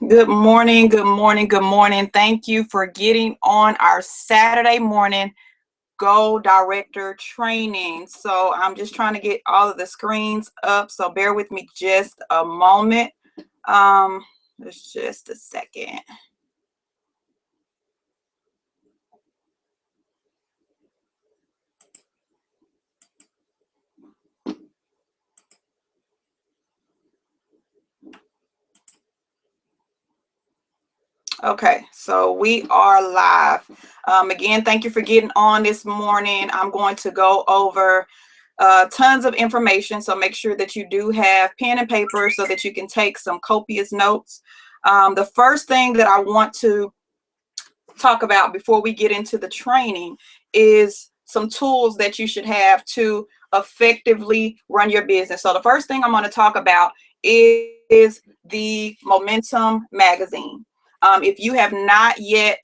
Good morning, good morning, good morning. Thank you for getting on our Saturday morning Go Director training. So I'm just trying to get all of the screens up, so bear with me just a moment. Just a second. Okay, so we are live. Again, thank you for getting on this morning. I'm going to go over tons of information, so make sure that you do have pen and paper so that you can take some copious notes. The first thing that I want to talk about before we get into the training is some tools that you should have to effectively run your business. So the first thing I'm going to talk about is the Momentum magazine. If you have not yet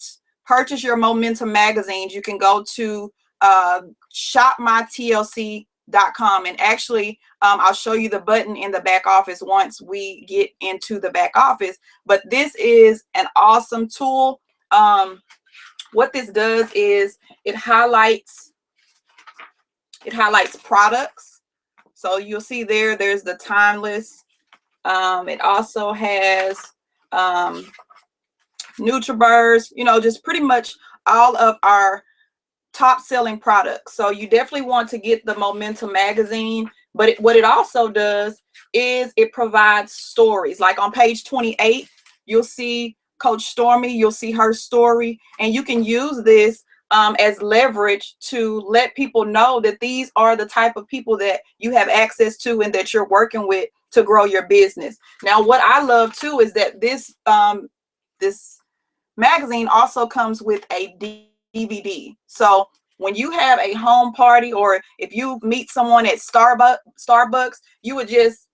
purchased your Momentum magazines, you can go to shopmytlc.com, and actually I'll show you the button in the back office once we get into the back office. But this is an awesome tool. What this does is it highlights products. So you'll see there's the timeless. It also has NutriBurst, just pretty much all of our top selling products. So you definitely want to get the Momentum magazine, but what it also does is it provides stories. Like on page 28, you'll see Coach Stormy, you'll see her story, and you can use this as leverage to let people know that these are the type of people that you have access to and that you're working with to grow your business. Now, what I love too is that this magazine also comes with a DVD. So when you have a home party, or if you meet someone at Starbucks, you would just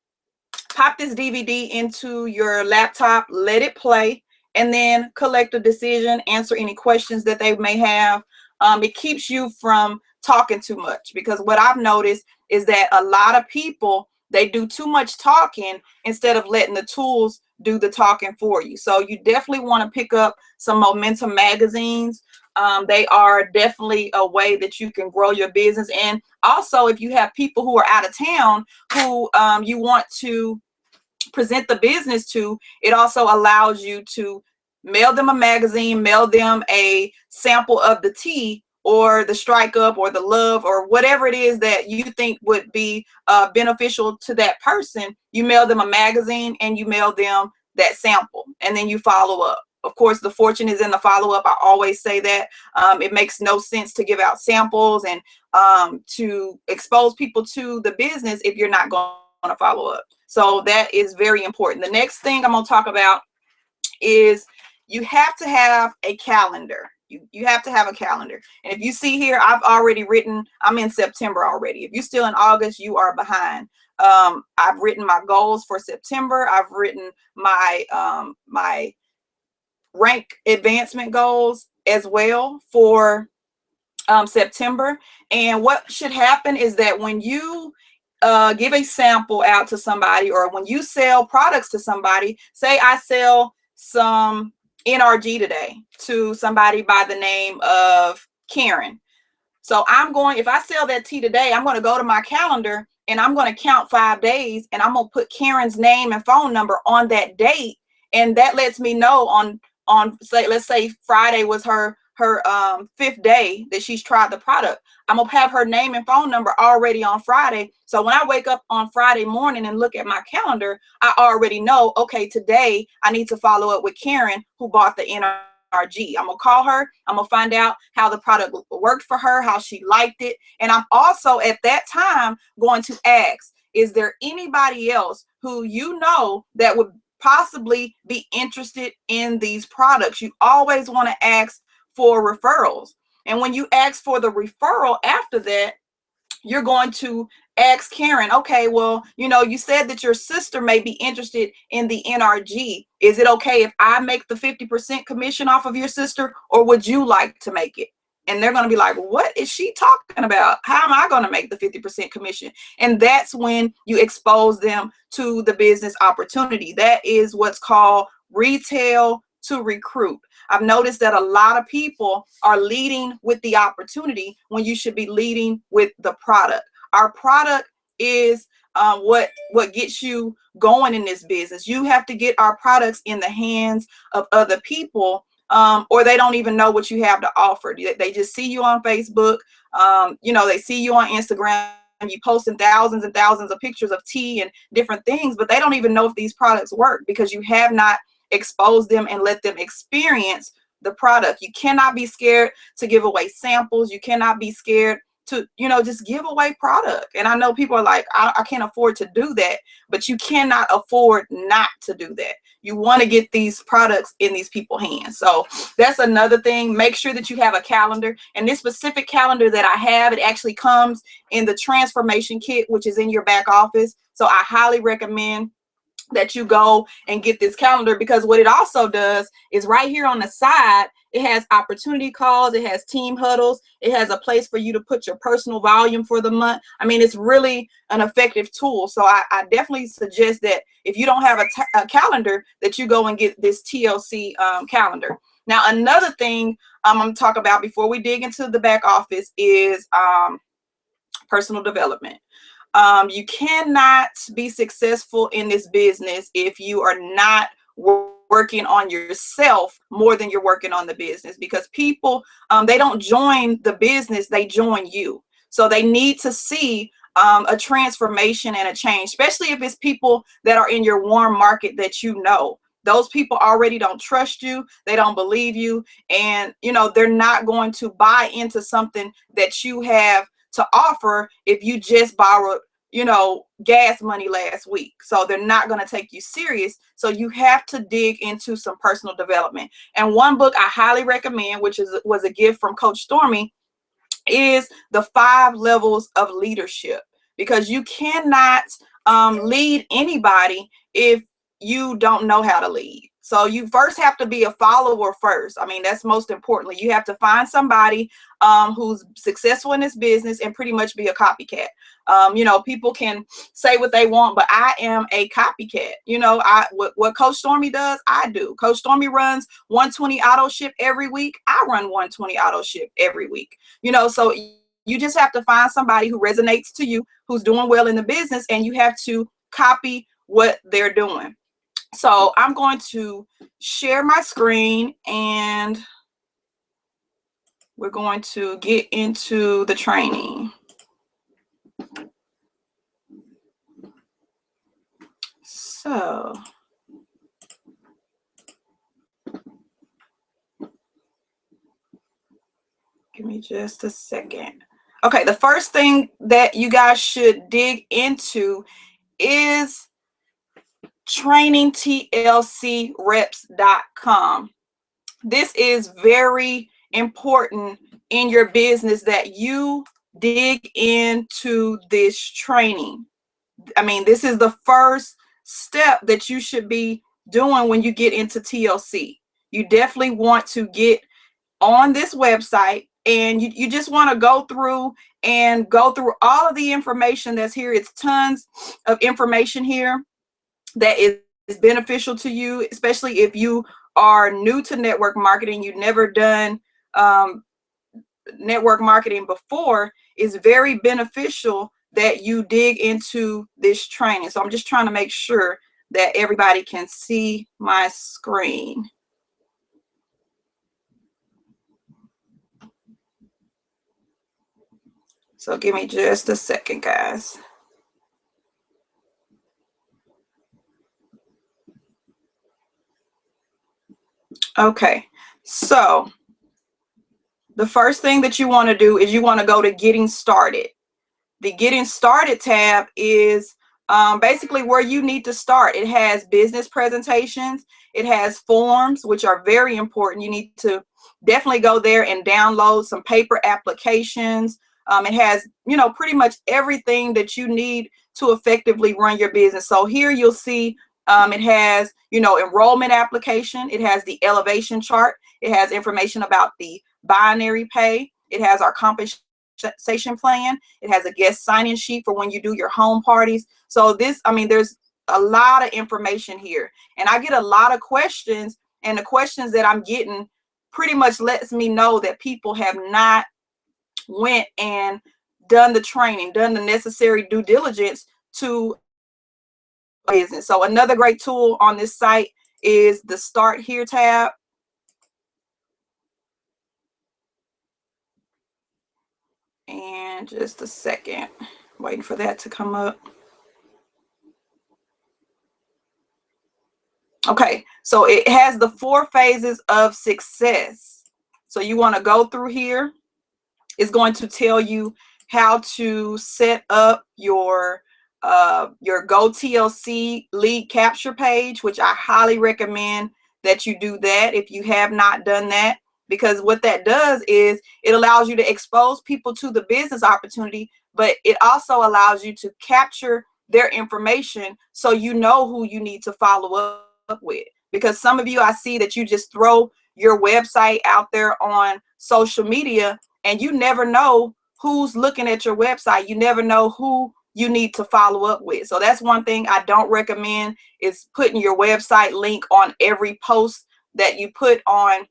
pop this DVD into your laptop, let it play, and then collect a decision, answer any questions that they may have. It keeps you from talking too much, because what I've noticed is that a lot of people, they do too much talking instead of letting the tools do the talking for you. So you definitely want to pick up some Momentum magazines. They are definitely a way that you can grow your business. And also, if you have people who are out of town who you want to present the business to, it also allows you to mail them a magazine, mail them a sample of the tea or the Strike Up or the Love or whatever it is that you think would be beneficial to that person. You mail them a magazine and you mail them that sample, and then you follow up. Of course, the fortune is in the follow-up. I always say that. It makes no sense to give out samples and to expose people to the business if you're not going to follow up. So that is very important. The next thing I'm going to talk about is you have to have a calendar. You have to have a calendar. And if you see here, I've already written, I'm in September already. If you're still in August, you are behind. I've written my goals for September. I've written my my rank advancement goals as well for September. And what should happen is that when you give a sample out to somebody, or when you sell products to somebody, say I sell some NRG today to somebody by the name of Karen. So if I sell that tea today, I'm going to go to my calendar and I'm going to count 5 days, and I'm going to put Karen's name and phone number on that date. And that lets me know on let's say Friday was her 5th day that she's tried the product. I'm gonna have her name and phone number already on Friday. So when I wake up on Friday morning and look at my calendar, I already know, okay, today I need to follow up with Karen who bought the NRG. I'm gonna call her. I'm gonna find out how the product worked for her, how she liked it. And I'm also at that time going to ask, is there anybody else who you know that would possibly be interested in these products? You always want to ask for referrals. And when you ask for the referral after that, you're going to ask Karen, okay, well, you said that your sister may be interested in the NRG. Is it okay if I make the 50% commission off of your sister, or would you like to make it? And they're going to be like, what is she talking about? How am I going to make the 50% commission? And that's when you expose them to the business opportunity. That is what's called retail to recruit. I've noticed that a lot of people are leading with the opportunity when you should be leading with the product. Our product is what gets you going in this business. You have to get our products in the hands of other people, or they don't even know what you have to offer. They just see you on Facebook. You know, they see you on Instagram. You posting thousands and thousands of pictures of tea and different things, but they don't even know if these products work because you have not exposed them and let them experience the product. You cannot be scared to give away samples. You cannot be scared to, you know, just give away product. And I know people are like, I can't afford to do that, but you cannot afford not to do that. You want to get these products in these people's hands. So that's another thing. Make sure that you have a calendar. And this specific calendar that I have, it actually comes in the transformation kit, which is in your back office. So I highly recommend that you go and get this calendar, because what it also does is right here on the side, it has opportunity calls, it has team huddles, it has a place for you to put your personal volume for the month. I mean, it's really an effective tool. So I definitely suggest that if you don't have a calendar, that you go and get this TLC calendar. Now, another thing I'm going to talk about before we dig into the back office is personal development. You cannot be successful in this business if you are not working on yourself more than you're working on the business, because people, they don't join the business, they join you. So they need to see a transformation and a change, especially if it's people that are in your warm market that you know. Those people already don't trust you, they don't believe you, and you know, they're not going to buy into something that you have to offer if you just borrowed, you know, gas money last week. So they're not going to take you serious. So you have to dig into some personal development. And one book I highly recommend, which was a gift from Coach Stormy, is The 5 Levels of Leadership, because you cannot lead anybody if you don't know how to lead. So you first have to be a follower first. I mean, that's most importantly. You have to find somebody who's successful in this business and pretty much be a copycat. You know, people can say what they want, but I am a copycat. You know, what Coach Stormy does, I do. Coach Stormy runs 120 auto ship every week. I run 120 auto ship every week. You know, so you just have to find somebody who resonates to you, who's doing well in the business, and you have to copy what they're doing. So I'm going to share my screen and we're going to get into the training. So give me just a second. Okay, the first thing that you guys should dig into is trainingtlcreps.com. This is very important in your business that you dig into this training. I mean, this is the first step that you should be doing when you get into TLC. You definitely want to get on this website, and you just want to go through all of the information that's here. It's tons of information here that is beneficial to you, especially if you are new to network marketing, you've never done network marketing before. Is very beneficial that you dig into this training. So I'm just trying to make sure that everybody can see my screen. So give me just a second, guys. Okay, so the first thing that you want to do is you want to go to Getting Started. The Getting Started tab is basically where you need to start. It has business presentations. It has forms, which are very important. You need to definitely go there and download some paper applications. It has, you know, pretty much everything that you need to effectively run your business. So here you'll see it has, you know, enrollment application. It has the elevation chart. It has information about the binary pay. It has our compensation plan. It has a guest sign-in sheet for when you do your home parties. So this, I mean, there's a lot of information here, and I get a lot of questions, and the questions that I'm getting pretty much lets me know that people have not went and done the training, done the necessary due diligence to business. So another great tool on this site is the Start Here tab. And just a second, waiting for that to come up. Okay, so it has the 4 phases of success. So you want to go through here. It's going to tell you how to set up your Go TLC lead capture page, which I highly recommend that you do that if you have not done that, because what that does is it allows you to expose people to the business opportunity, but it also allows you to capture their information so you know who you need to follow up with. Because some of you, I see that you just throw your website out there on social media and you never know who's looking at your website. You never know who you need to follow up with. So that's one thing I don't recommend, is putting your website link on every post that you put on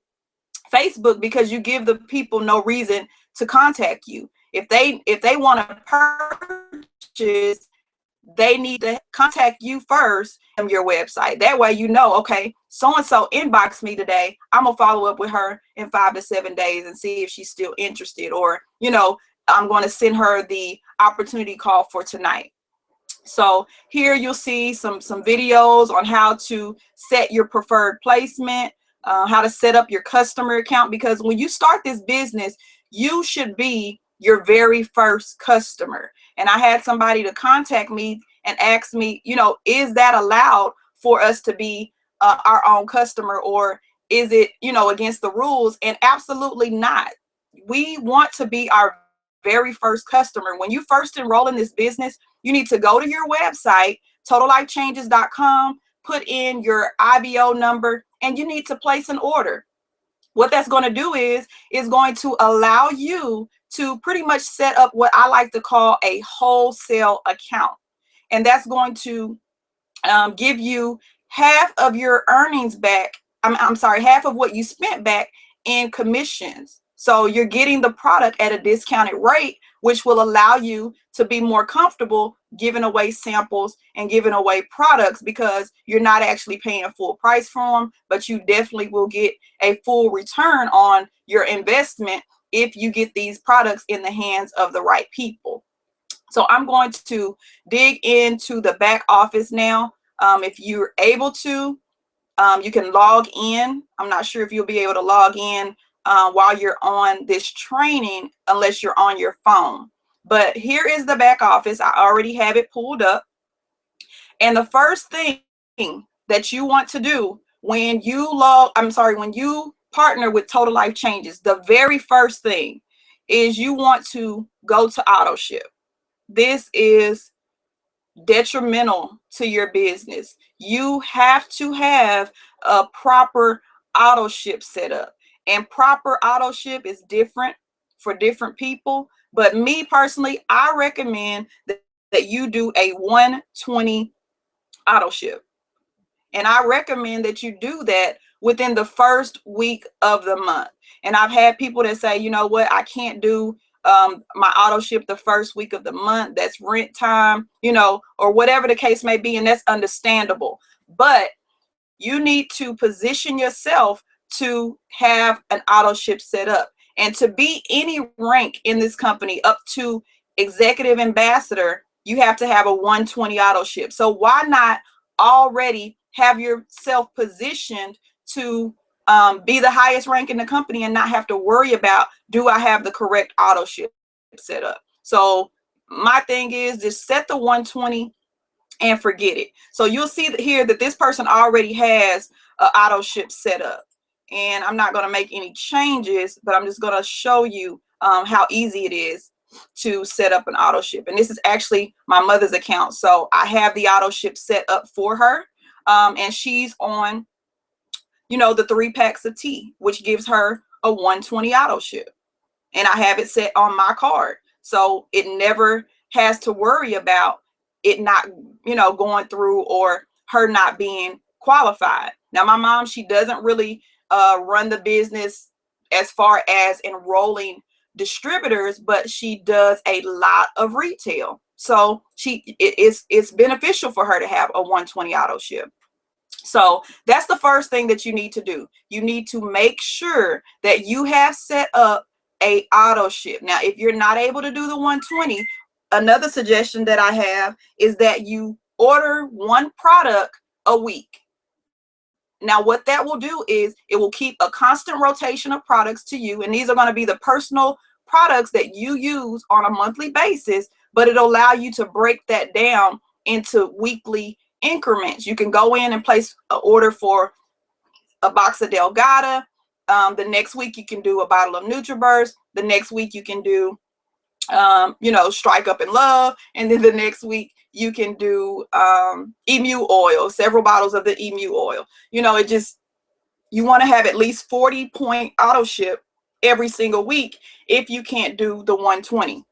Facebook, because you give the people no reason to contact you. If they want to purchase, they need to contact you first on your website. That way you know, okay, so-and-so inboxed me today. I'm going to follow up with her in 5 to 7 days and see if she's still interested. Or, you know, I'm going to send her the opportunity call for tonight. So here you'll see some videos on how to set your preferred placement, how to set up your customer account, because when you start this business, you should be your very first customer. And I had somebody to contact me and ask me, you know, is that allowed for us to be our own customer, or is it, you know, against the rules? And absolutely not. We want to be our very first customer. When you first enroll in this business, you need to go to your website, totallifechanges.com, put in your IBO number, and you need to place an order. What that's going to do is going to allow you to pretty much set up what I like to call a wholesale account. And that's going to give you half of your earnings back. I'm sorry, half of what you spent back in commissions. So you're getting the product at a discounted rate, which will allow you to be more comfortable giving away samples and giving away products, because you're not actually paying full price for them, but you definitely will get a full return on your investment if you get these products in the hands of the right people. So I'm going to dig into the back office now. If you're able to, you can log in. I'm not sure if you'll be able to log in while you're on this training, unless you're on your phone. But here is the back office. I already have it pulled up. And the first thing that you want to do when you when you partner with Total Life Changes, the very first thing is you want to go to auto ship. This is detrimental to your business. You have to have a proper auto ship set up, and proper auto ship is different for different people. But me personally, I recommend that you do a 120 auto ship. And I recommend that you do that within the first week of the month. And I've had people that say, you know what, I can't do my auto ship the first week of the month. That's rent time, you know, or whatever the case may be. And that's understandable. But you need to position yourself to have an auto ship set up. And to be any rank in this company up to executive ambassador, you have to have a 120 auto ship. So why not already have yourself positioned to be the highest rank in the company and not have to worry about, do I have the correct auto ship set up? So my thing is just set the 120 and forget it. So you'll see here that this person already has an auto ship set up. And I'm not going to make any changes, but I'm just going to show you how easy it is to set up an auto ship. And this is actually my mother's account. So I have the auto ship set up for her. And she's on, you know, the 3 packs of tea, which gives her a 120 auto ship. And I have it set on my card. So it never has to worry about it not, you know, going through or her not being qualified. Now, my mom, she doesn't really run the business as far as enrolling distributors, but she does a lot of retail. So it's beneficial for her to have a 120 auto ship. So that's the first thing that you need to do. You need to make sure that you have set up a auto ship. Now, if you're not able to do the 120, another suggestion that I have is that you order one product a week. Now, what that will do is it will keep a constant rotation of products to you. And these are going to be the personal products that you use on a monthly basis, but it'll allow you to break that down into weekly increments. You can go in and place an order for a box of Delgada. The next week you can do a bottle of NutriBurst. The next week you can do, you know, Strike Up in Love. And then the next week you can do emu oil, several bottles of the emu oil. You know, it just, you want to have at least 40-point auto ship every single week if you can't do the 120.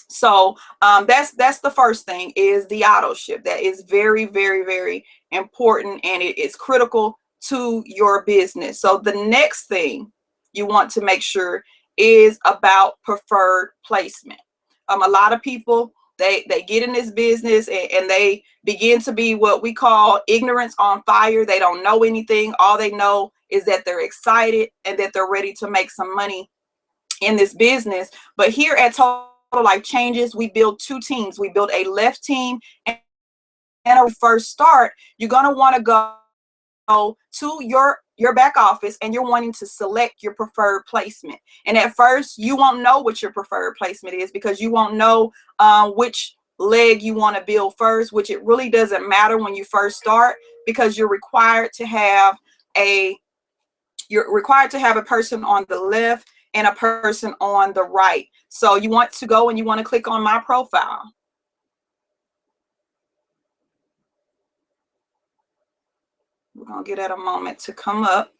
So that's the first thing, is the auto ship. That is very, very, very important, and it is critical to your business. So the next thing you want to make sure is about preferred placement. A lot of people, they get in this business and they begin to be what we call ignorance on fire. They don't know anything. All they know is that they're excited and that they're ready to make some money in this business. But here at Total Life Changes, we build two teams. We build a left team and a first start. You're going to want to go to your back office and you're wanting to select your preferred placement. And at first you won't know what your preferred placement is, because you won't know which leg you want to build first, which it really doesn't matter when you first start, because you're required to have a person on the left and a person on the right. So you want to go and you want to click on my profile. We're going to get at a moment to come up.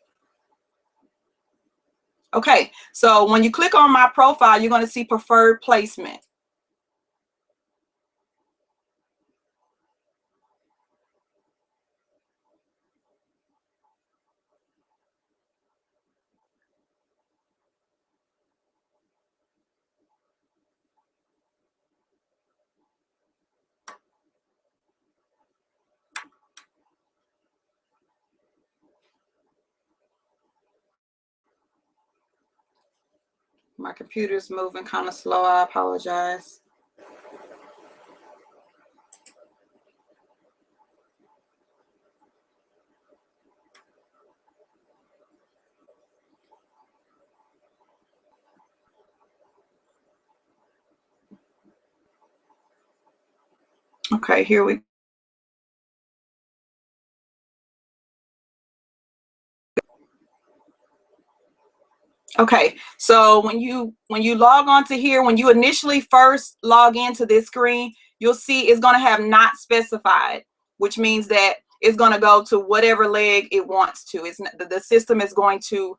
Okay, so when you click on my profile, you're going to see preferred placement. My computer's moving kind of slow. I apologize. Okay, here we go. Okay, so when you log on to here, when you initially first log into this screen, you'll see it's going to have not specified, which means that it's going to go to whatever leg it wants to. It's the system is going to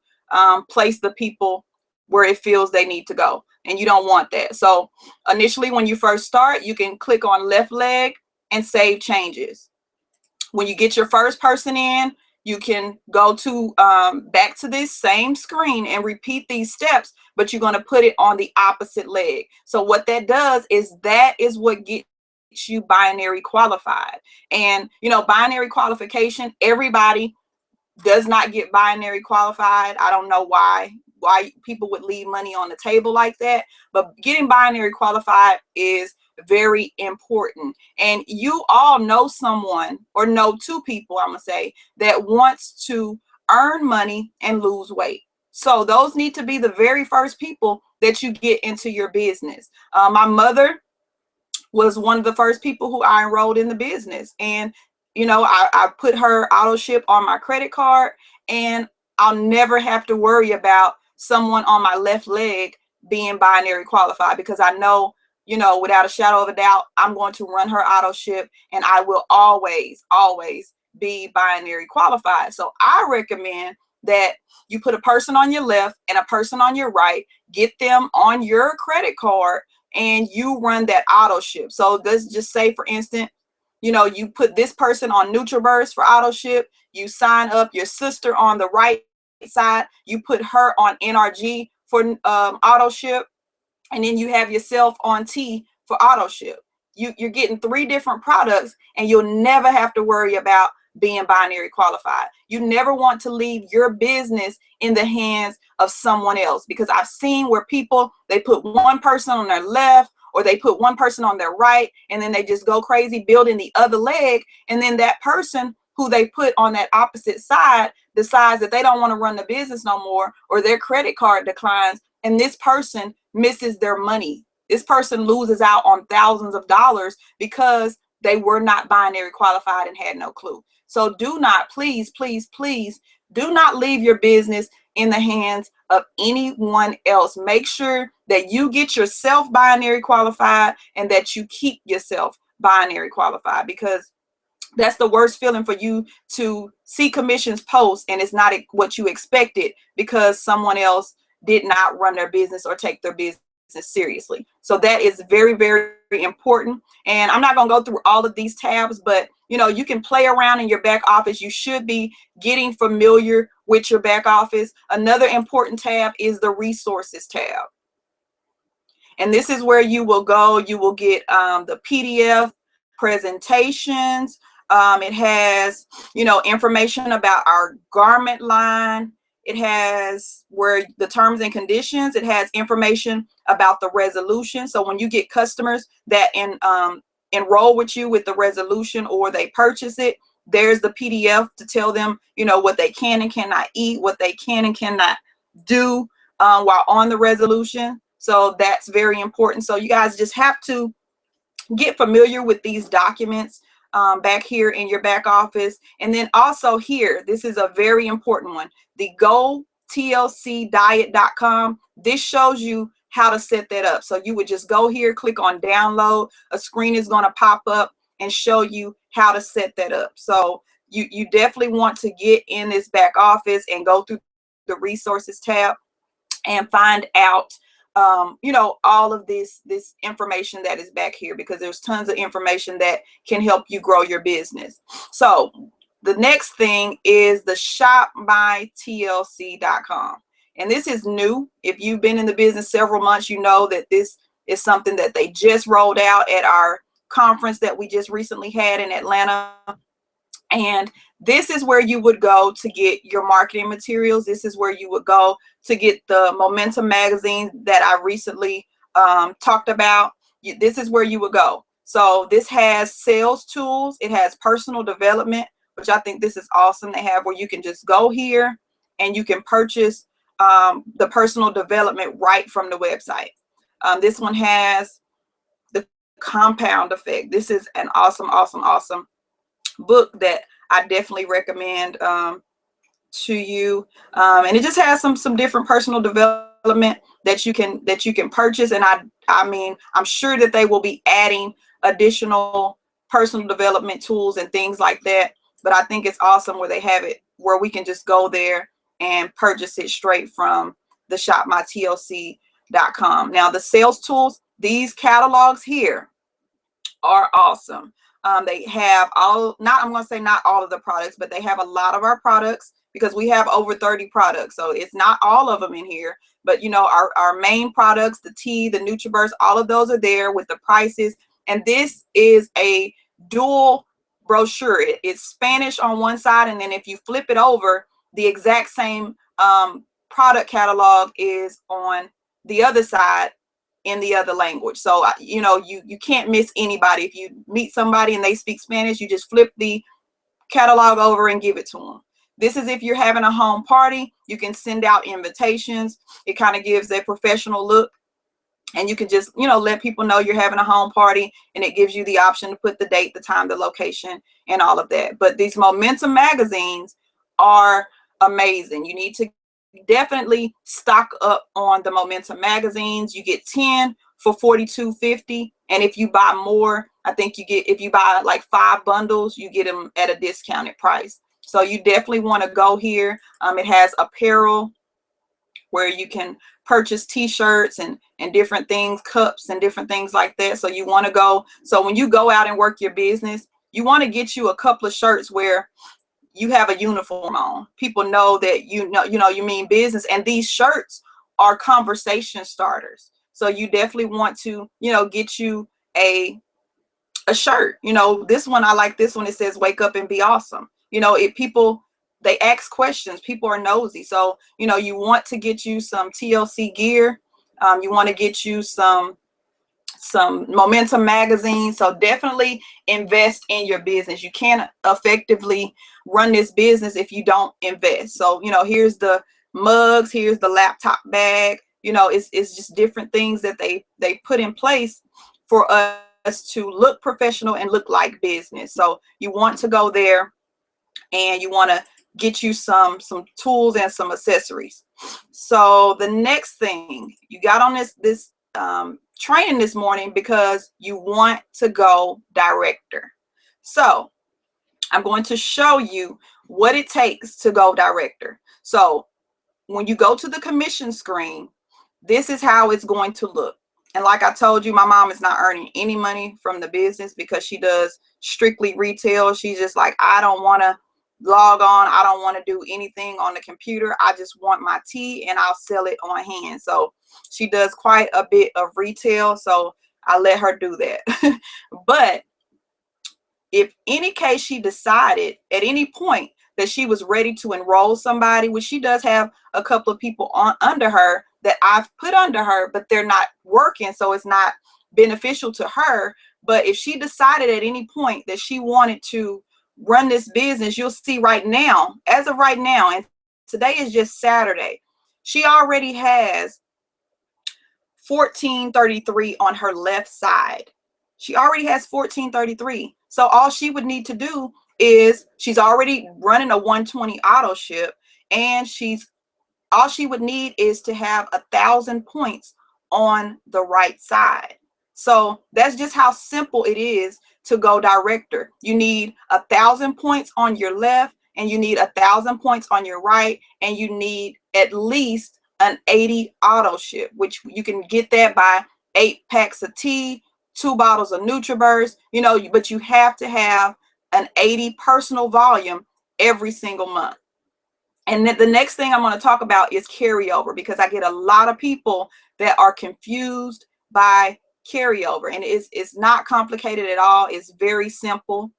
place the people where it feels they need to go, and you don't want that. So initially, when you first start, you can click on left leg and save changes. When you get your first person in, you can go to back to this same screen and repeat these steps, but you're going to put it on the opposite leg. So what that does is that is what gets you binary qualified. And, you know, binary qualification, everybody does not get binary qualified. I don't know why people would leave money on the table like that, but getting binary qualified is very important. And you all know someone, or know two people, I'm gonna say, that wants to earn money and lose weight. So those need to be the very first people that you get into your business. My mother was one of the first people who I enrolled in the business, and you know, I put her auto ship on my credit card, and I'll never have to worry about someone on my left leg being binary qualified, because I know, you know, without a shadow of a doubt, I'm going to run her auto ship and I will always be binary qualified. So I recommend that you put a person on your left and a person on your right, get them on your credit card, and you run that auto ship. So let's just say, for instance, you know, you put this person on NutriBurst for auto ship, you sign up your sister on the right side, you put her on NRG for auto ship, and then you have yourself on T for auto ship. You're getting 3 different products, and you'll never have to worry about being binary qualified. You never want to leave your business in the hands of someone else, because I've seen where people, they put one person on their left or they put one person on their right, and then they just go crazy building the other leg. And then that person who they put on that opposite side decides that they don't want to run the business no more, or their credit card declines, and this person misses their money. This person loses out on thousands of dollars because they were not binary qualified and had no clue. So do not, please, please, please, do not leave your business in the hands of anyone else. Make sure that you get yourself binary qualified and that you keep yourself binary qualified, because that's the worst feeling, for you to see commissions post and it's not what you expected because someone else did not run their business or take their business seriously. So that is very, very important. And I'm not going to go through all of these tabs, but you know, you can play around in your back office. You should be getting familiar with your back office. Another important tab is the resources tab. And this is where you will go. You will get the PDF presentations. It has, you know, information about our garment line. It has where the terms and conditions. It has information about the resolution. So when you get customers that enroll with you with the resolution, or they purchase it, there's the PDF to tell them, you know, what they can and cannot eat, what they can and cannot do while on the resolution. So that's very important. So you guys just have to get familiar with these documents back here in your back office. And then also here, this is a very important one, the gotlcdiet.com. This shows you how to set that up. So you would just go here, click on download. A screen is going to pop up and show you how to set that up. So you definitely want to get in this back office and go through the resources tab and find out you know, all of this information that is back here, because there's tons of information that can help you grow your business. So the next thing is the shopmytlc.com. And this is new. If you've been in the business several months, you know that this is something that they just rolled out at our conference that we just recently had in Atlanta. And this is where you would go to get your marketing materials. This is where you would go to get the Momentum magazine that I recently talked about. This is where you would go. So this has sales tools. It has personal development, which I think this is awesome. They have where you can just go here and you can purchase the personal development right from the website. This one has the compound effect. This is an awesome, awesome, awesome book that I definitely recommend to you. And it just has some different personal development that you can purchase. And I mean, I'm sure that they will be adding additional personal development tools and things like that. But I think it's awesome where they have it where we can just go there and purchase it straight from the shopmytlc.com. Now the sales tools, these catalogs here are awesome. They have I'm going to say not all of the products, but they have a lot of our products, because we have over 30 products. So it's not all of them in here, but you know, our main products, the tea, the NutriBurst, all of those are there with the prices. And this is a dual brochure. It's Spanish on one side, and then if you flip it over, the exact same product catalog is on the other side in the other language. So you know, you can't miss anybody. If you meet somebody and they speak Spanish, you just flip the catalog over and give it to them. This is if you're having a home party, you can send out invitations. It kind of gives a professional look, and you can just, you know, let people know you're having a home party, and it gives you the option to put the date, the time, the location, and all of that. But these Momentum magazines are amazing. You need to definitely stock up on the Momentum magazines. You get 10 for $42.50, and if you buy more, I think you get, if you buy like 5 bundles, you get them at a discounted price. So you definitely want to go here. It has apparel where you can purchase t-shirts and different things, cups and different things like that. So you want to go, so when you go out and work your business, you want to get you a couple of shirts where you have a uniform on. People know that you mean business, and these shirts are conversation starters. So you definitely want to, get you a shirt. This one, I like this one. It says, "Wake up and be awesome." If people, they ask questions, people are nosy. So, you want to get you some TLC gear. You want to get you some Momentum magazine. So definitely invest in your business. You can't effectively run this business if you don't invest. So, here's the mugs, here's the laptop bag. It's just different things that they put in place for us to look professional and look like business. So you want to go there and you want to get you some tools and some accessories. So the next thing you got on this training this morning, because you want to go director. So I'm going to show you what it takes to go director. So when you go to the commission screen, this is how it's going to look. And like I told you, my mom is not earning any money from the business because she does strictly retail. She's just like, I don't want to log on. I don't want to do anything on the computer. I just want my tea and I'll sell it on hand. So she does quite a bit of retail. So I let her do that. But if any case she decided at any point that she was ready to enroll somebody, which she does have a couple of people under her that I've put under her, but they're not working, so it's not beneficial to her. But if she decided at any point that she wanted to run this business, you'll see right now, as of right now, and today is just Saturday, she already has 1433 on her left side. She already has 1433. So all she would need to do is, she's already running a 120 auto ship, and all she would need is to have 1,000 points on the right side. So that's just how simple it is to go director. You need 1,000 points on your left, and you need 1,000 points on your right, and you need at least an 80 auto ship, which you can get that by 8 packs of tea, 2 bottles of NutriBurst, but you have to have an 80 personal volume every single month. And then the next thing I'm going to talk about is carryover, because I get a lot of people that are confused by carryover, and it's not complicated at all. It's very simple.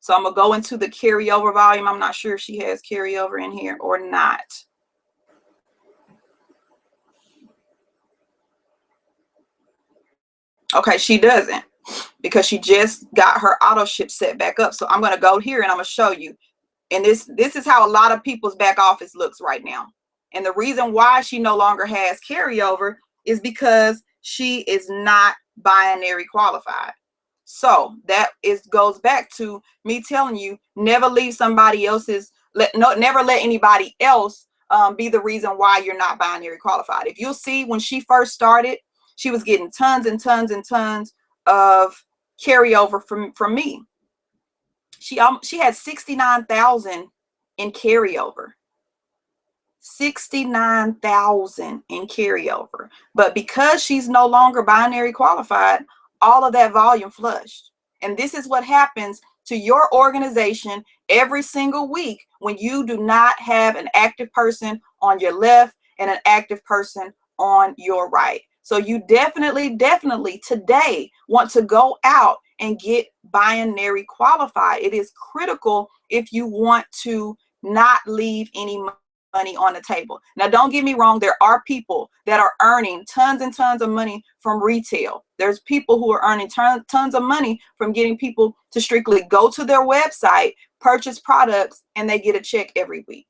So I'm going to go into the carryover volume. I'm not sure if she has carryover in here or not. Okay, she doesn't, because she just got her auto ship set back up. So I'm going to go here and I'm going to show you. And this is how a lot of people's back office looks right now. And the reason why she no longer has carryover is because she is not binary qualified. So that goes back to me telling you, never leave somebody else's, never let anybody else be the reason why you're not binary qualified. If you'll see, when she first started, she was getting tons and tons and tons of carryover from me. She had 69,000 in carryover. 69,000 in carryover. But because she's no longer binary qualified, all of that volume flushed. And this is what happens to your organization every single week when you do not have an active person on your left and an active person on your right. So you definitely today want to go out and get binary qualified. It is critical if you want to not leave any money on the table. Now, don't get me wrong. There are people that are earning tons and tons of money from retail. There's people who are earning tons of money from getting people to strictly go to their website, purchase products, and they get a check every week.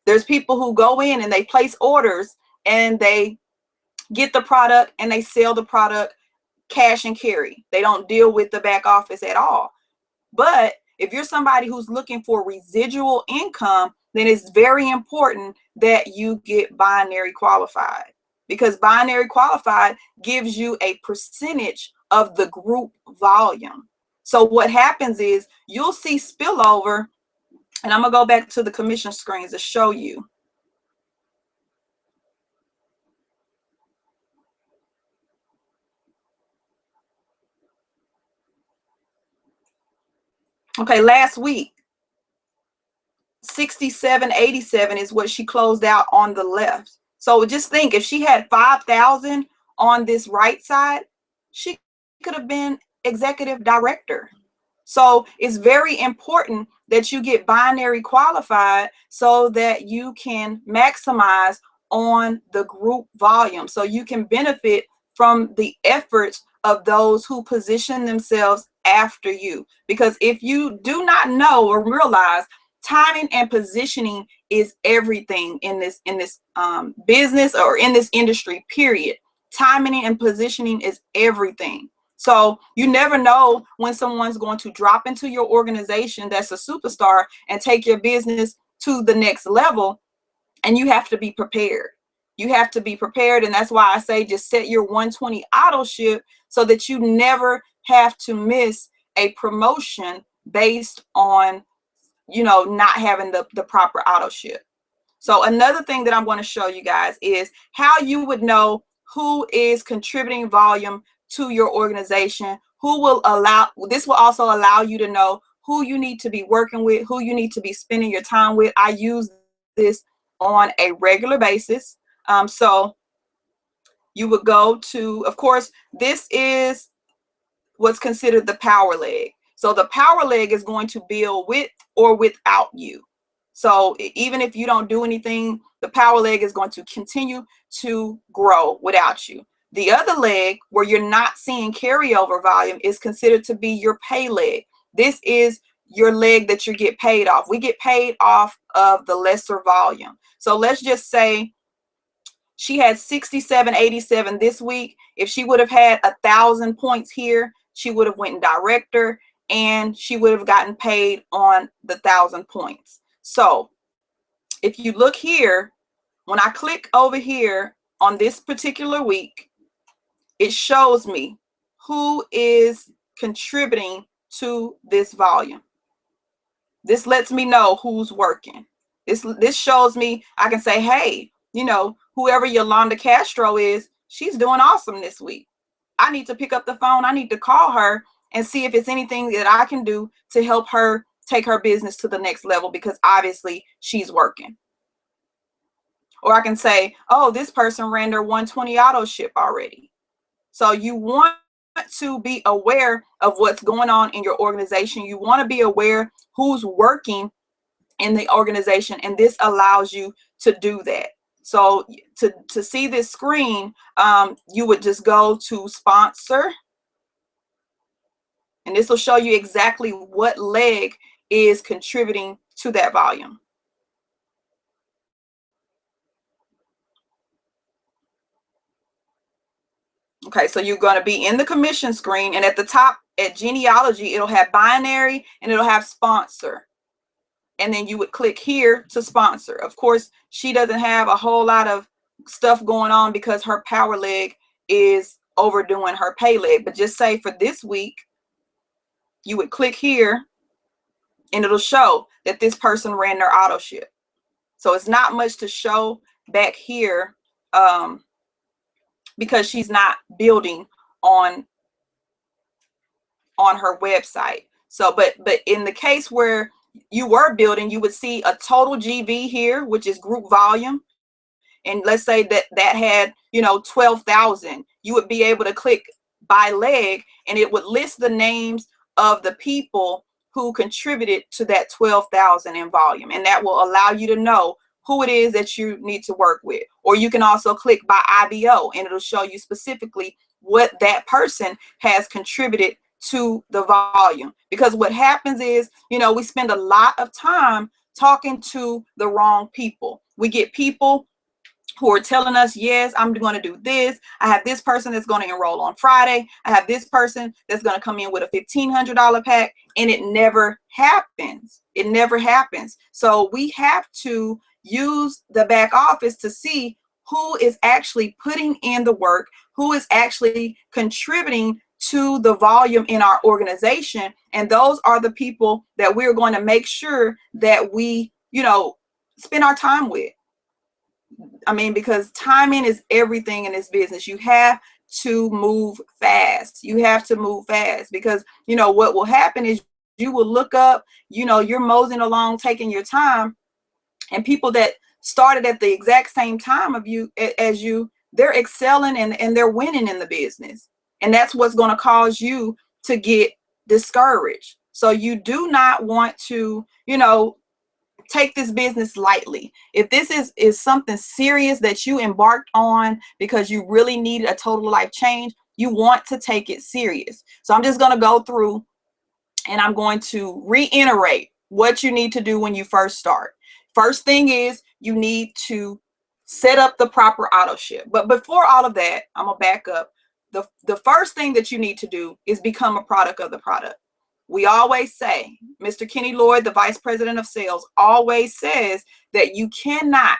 There's people who go in and they place orders and they get the product and they sell the product cash and carry. They don't deal with the back office at all. But if you're somebody who's looking for residual income, then it's very important that you get binary qualified, because binary qualified gives you a percentage of the group volume. So what happens is you'll see spillover, and I'm gonna go back to the commission screens to show you. Okay, last week, 67.87 is what she closed out on the left. So just think, if she had 5,000 on this right side, she could have been executive director. So it's very important that you get binary qualified so that you can maximize on the group volume, so you can benefit from the efforts of those who position themselves after you. Because if you do not know or realize, timing and positioning is everything in this business or in this industry, period. Timing and positioning is everything. So you never know when someone's going to drop into your organization that's a superstar and take your business to the next level, and you have to be prepared. You have to be prepared, and that's why I say just set your 120 auto ship so that you never have to miss a promotion based on, you know, not having the proper auto ship. So another thing that I'm going to show you guys is how you would know who is contributing volume to your organization, who will allow, this will also allow you to know who you need to be working with, who you need to be spending your time with. I use this on a regular basis. So you would go to, of course, this is what's considered the power leg. So the power leg is going to build with or without you. So even if you don't do anything, the power leg is going to continue to grow without you. The other leg, where you're not seeing carryover volume, is considered to be your pay leg. This is your leg that you get paid off. We get paid off of the lesser volume. So let's just say she had 67.87 this week. If she would have had 1,000 points here, she would have went in director and she would have gotten paid on the 1,000 points. So if you look here, when I click over here on this particular week, it shows me who is contributing to this volume. This lets me know who's working. This shows me, I can say, hey, you know, whoever Yolanda Castro is, she's doing awesome this week. I need to pick up the phone. I need to call her and see if it's anything that I can do to help her take her business to the next level, because obviously she's working. Or I can say, oh, this person ran their 120 auto ship already. So you want to be aware of what's going on in your organization. You want to be aware who's working in the organization, and this allows you to do that. So to see this screen, you would just go to sponsor, and this will show you exactly what leg is contributing to that volume. Okay, so you're going to be in the commission screen, and at the top at genealogy, it'll have binary and it'll have sponsor. And then you would click here to sponsor. Of course, she doesn't have a whole lot of stuff going on because her power leg is overdoing her pay leg. But just say for this week, you would click here and it'll show that this person ran their auto ship. So it's not much to show back here because she's not building on her website. So, but in the case where you were building, you would see a total GV here, which is group volume. And let's say that had, you know, 12,000. You would be able to click by leg and it would list the names of the people who contributed to that 12,000 in volume. And that will allow you to know who it is that you need to work with. Or you can also click by IBO and it'll show you specifically what that person has contributed to the volume. Because what happens is, you know, we spend a lot of time talking to the wrong people. We get people who are telling us, yes, I'm going to do this. I have this person that's going to enroll on Friday. I have this person that's going to come in with a $1,500 pack, and it never happens. It never happens. So we have to use the back office to see who is actually putting in the work, who is actually contributing to the volume in our organization. And those are the people that we're going to make sure that we, you know, spend our time with. I mean, because timing is everything in this business. You have to move fast. You have to move fast because, you know, what will happen is you will look up, you know, you're moseying along, taking your time, and people that started at the exact same time of you as you, they're excelling and they're winning in the business. And that's what's going to cause you to get discouraged. So you do not want to, you know, take this business lightly. If this is something serious that you embarked on because you really needed a total life change, you want to take it serious. So I'm just going to go through and I'm going to reiterate what you need to do when you first start. First thing is you need to set up the proper auto ship. But before all of that, I'm gonna back up. The first thing that you need to do is become a product of the product. We always say, Mr. Kenny Lloyd, the Vice President of Sales, always says that you cannot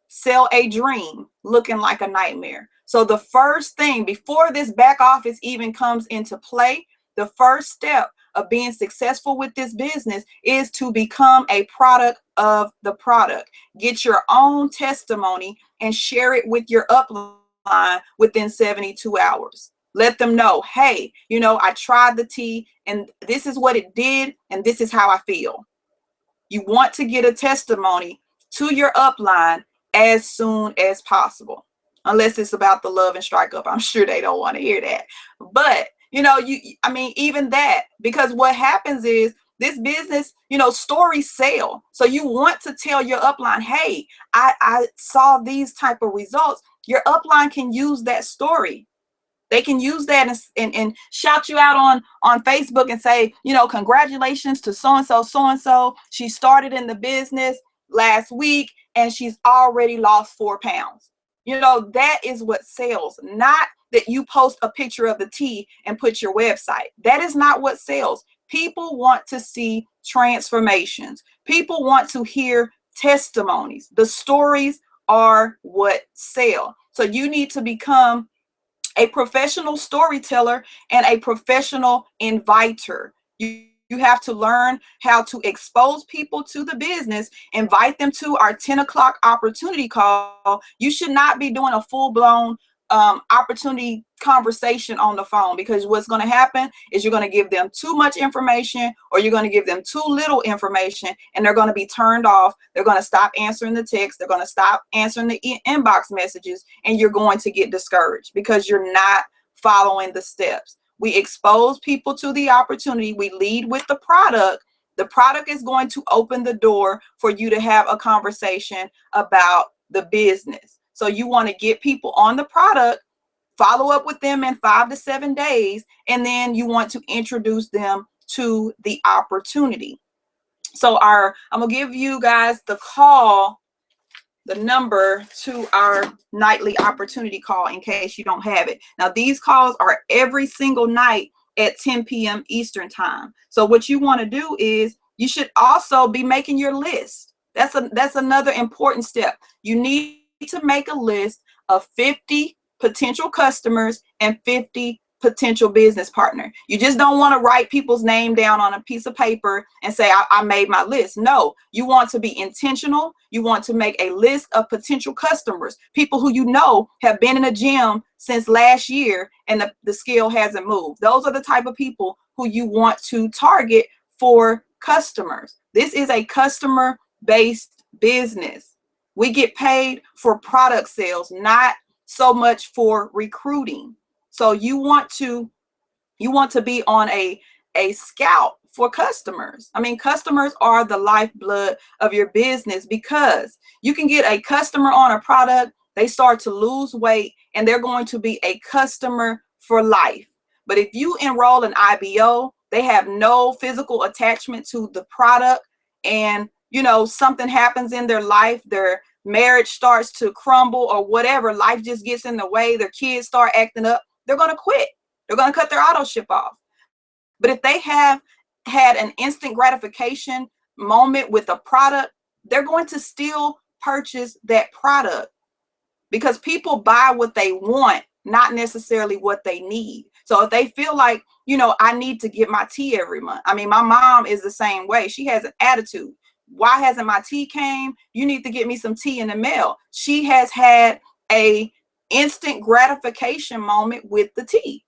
sell a dream looking like a nightmare. So the first thing, before this back office even comes into play, the first step of being successful with this business is to become a product of the product. Get your own testimony and share it with your upline within 72 hours. Let them know, hey, you know, I tried the tea and this is what it did and this is how I feel. You want to get a testimony to your upline as soon as possible. Unless it's about the love and strike up. I'm sure they don't want to hear that. But you know, I mean, even that, because what happens is this business, you know, stories sell. So you want to tell your upline, hey, I saw these type of results. Your upline can use that story. They can use that and shout you out on Facebook and say, you know, congratulations to so-and-so, so-and-so. She started in the business last week and she's already lost 4 pounds. You know, that is what sells, not that you post a picture of the tea and put your website. That is not what sells. People want to see transformations. People want to hear testimonies. The stories are what sell. So you need to become a professional storyteller and a professional inviter. You have to learn how to expose people to the business, invite them to our 10 o'clock opportunity call. You should not be doing a full-blown opportunity conversation on the phone, because what's going to happen is you're going to give them too much information or you're going to give them too little information and they're going to be turned off. They're going to stop answering the text. They're going to stop answering the inbox messages, and you're going to get discouraged because you're not following the steps. We expose people to the opportunity. We lead with the product. The product is going to open the door for you to have a conversation about the business. So you want to get people on the product, follow up with them in 5 to 7 days, and then you want to introduce them to the opportunity. So I'm going to give you guys the call, the number to our nightly opportunity call in case you don't have it. Now, these calls are every single night at 10 p.m. Eastern time. So what you want to do is you should also be making your list. That's another important step. You need to make a list of 50 potential customers and 50 potential business partner. You just don't want to write people's name down on a piece of paper and say, I made my list. No, you want to be intentional. You want to make a list of potential customers, people who you know have been in a gym since last year and the scale hasn't moved. Those are the type of people who you want to target for customers. This is a customer-based business. We get paid for product sales, not so much for recruiting. So you want to be on a scout for customers. I mean, customers are the lifeblood of your business, because you can get a customer on a product, they start to lose weight, and they're going to be a customer for life. But if you enroll an IBO, they have no physical attachment to the product, and you know, something happens in their life, their marriage starts to crumble or whatever, life just gets in the way, their kids start acting up, they're going to quit. They're going to cut their auto ship off. But if they have had an instant gratification moment with a product, they're going to still purchase that product, because people buy what they want, not necessarily what they need. So if they feel like, you know, I need to get my tea every month. I mean, my mom is the same way. She has an attitude. Why hasn't my tea came? You need to get me some tea in the mail. She has had a instant gratification moment with the tea.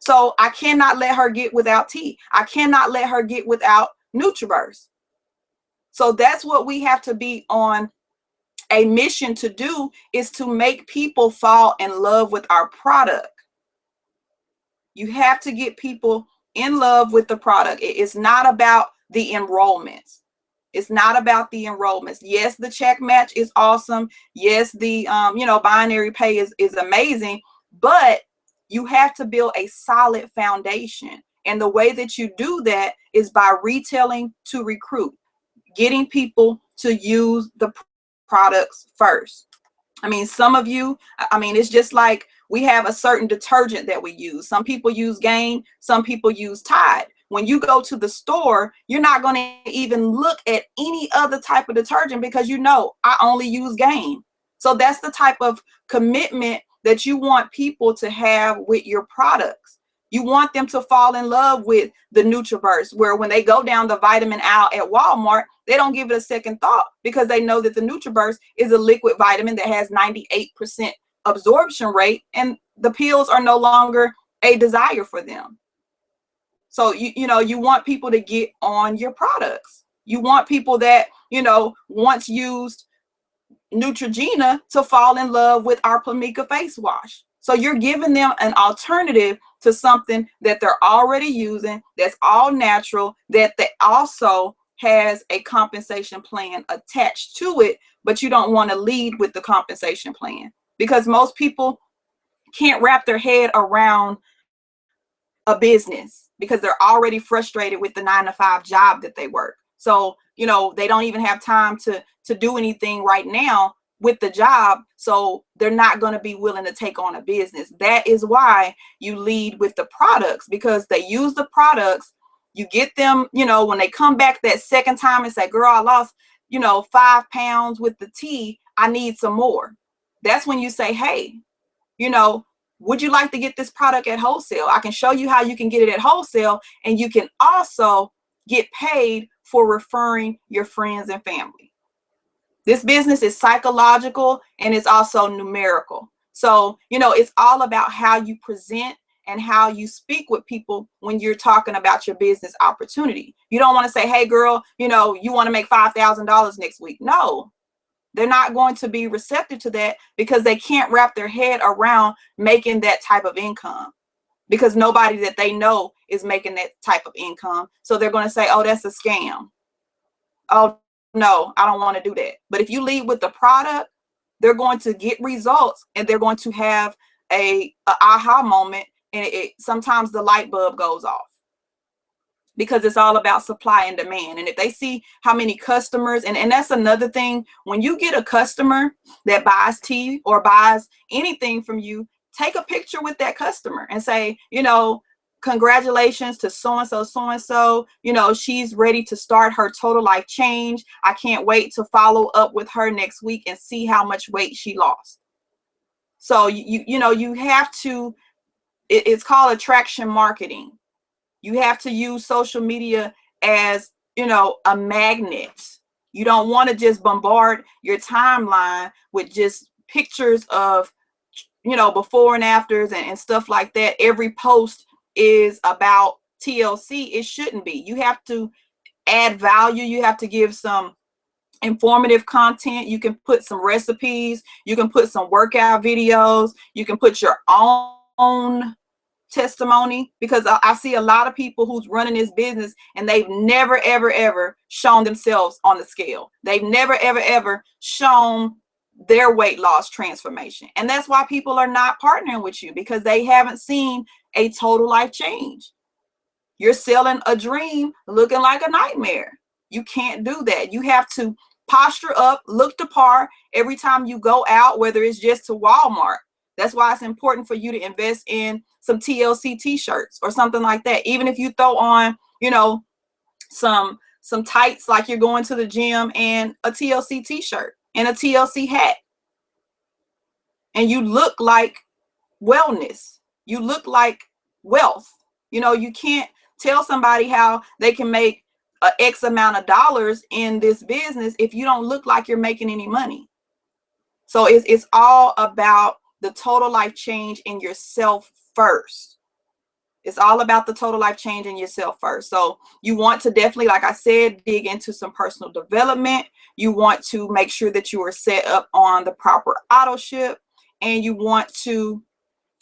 So I cannot let her get without tea. I cannot let her get without NutriBurst. So that's what we have to be on a mission to do, is to make people fall in love with our product. You have to get people in love with the product. It's not about the enrollments. It's not about the enrollments. Yes, the check match is awesome. Yes, the binary pay is amazing, but you have to build a solid foundation. And the way that you do that is by retailing to recruit, getting people to use the products first. I mean, some of you, it's just like we have a certain detergent that we use. Some people use Gain, some people use Tide. When you go to the store, you're not going to even look at any other type of detergent because I only use Gain. So that's the type of commitment that you want people to have with your products. You want them to fall in love with the NutriBurst, where when they go down the vitamin aisle at Walmart, they don't give it a second thought because they know that the NutriBurst is a liquid vitamin that has 98% absorption rate, and the pills are no longer a desire for them. So, you want people to get on your products. You want people that, once used Neutrogena to fall in love with our Plamica face wash. So you're giving them an alternative to something that they're already using, that's all natural, that they also has a compensation plan attached to it, but you don't want to lead with the compensation plan because most people can't wrap their head around a business because they're already frustrated with the 9-to-5 job that they work. So, they don't even have time to do anything right now with the job. So they're not going to be willing to take on a business. That is why you lead with the products, because they use the products. You get them, when they come back that second time and say, girl, I lost, 5 pounds with the tea. I need some more. That's when you say, hey, would you like to get this product at wholesale? I can show you how you can get it at wholesale, and you can also get paid for referring your friends and family. This business is psychological and it's also numerical. So, it's all about how you present and how you speak with people when you're talking about your business opportunity. You don't want to say, hey, girl, you want to make $5,000 next week. No, they're not going to be receptive to that because they can't wrap their head around making that type of income, because nobody that they know is making that type of income. So they're going to say, oh, that's a scam. Oh, no, I don't want to do that. But if you lead with the product, they're going to get results and they're going to have a aha moment. And sometimes the light bulb goes off because it's all about supply and demand. And if they see how many customers, and that's another thing, when you get a customer that buys tea or buys anything from you, take a picture with that customer and say, congratulations to so-and-so, so-and-so, she's ready to start her total life change. I can't wait to follow up with her next week and see how much weight she lost. So, you have to, it's called attraction marketing. You have to use social media as, a magnet. You don't want to just bombard your timeline with just pictures of, before and afters and stuff like that. Every post is about TLC. It shouldn't be. You have to add value. You have to give some informative content. You can put some recipes. You can put some workout videos. You can put your own testimony, because I see a lot of people who's running this business and they've never, ever, ever shown themselves on the scale. They've never, ever, ever shown their weight loss transformation. And that's why people are not partnering with you, because they haven't seen a total life change. You're selling a dream looking like a nightmare. You can't do that. You have to posture up, look the part every time you go out, whether it's just to Walmart. That's why it's important for you to invest in some TLC t-shirts or something like that. Even if you throw on, some tights like you're going to the gym, and a TLC t-shirt and a TLC hat, and you look like wellness. You look like wealth. You can't tell somebody how they can make a X amount of dollars in this business if you don't look like you're making any money. So it's all about the total life change in yourself first. It's all about the total life change in yourself first. So you want to definitely, like I said, dig into some personal development. You want to make sure that you are set up on the proper auto ship, and you want to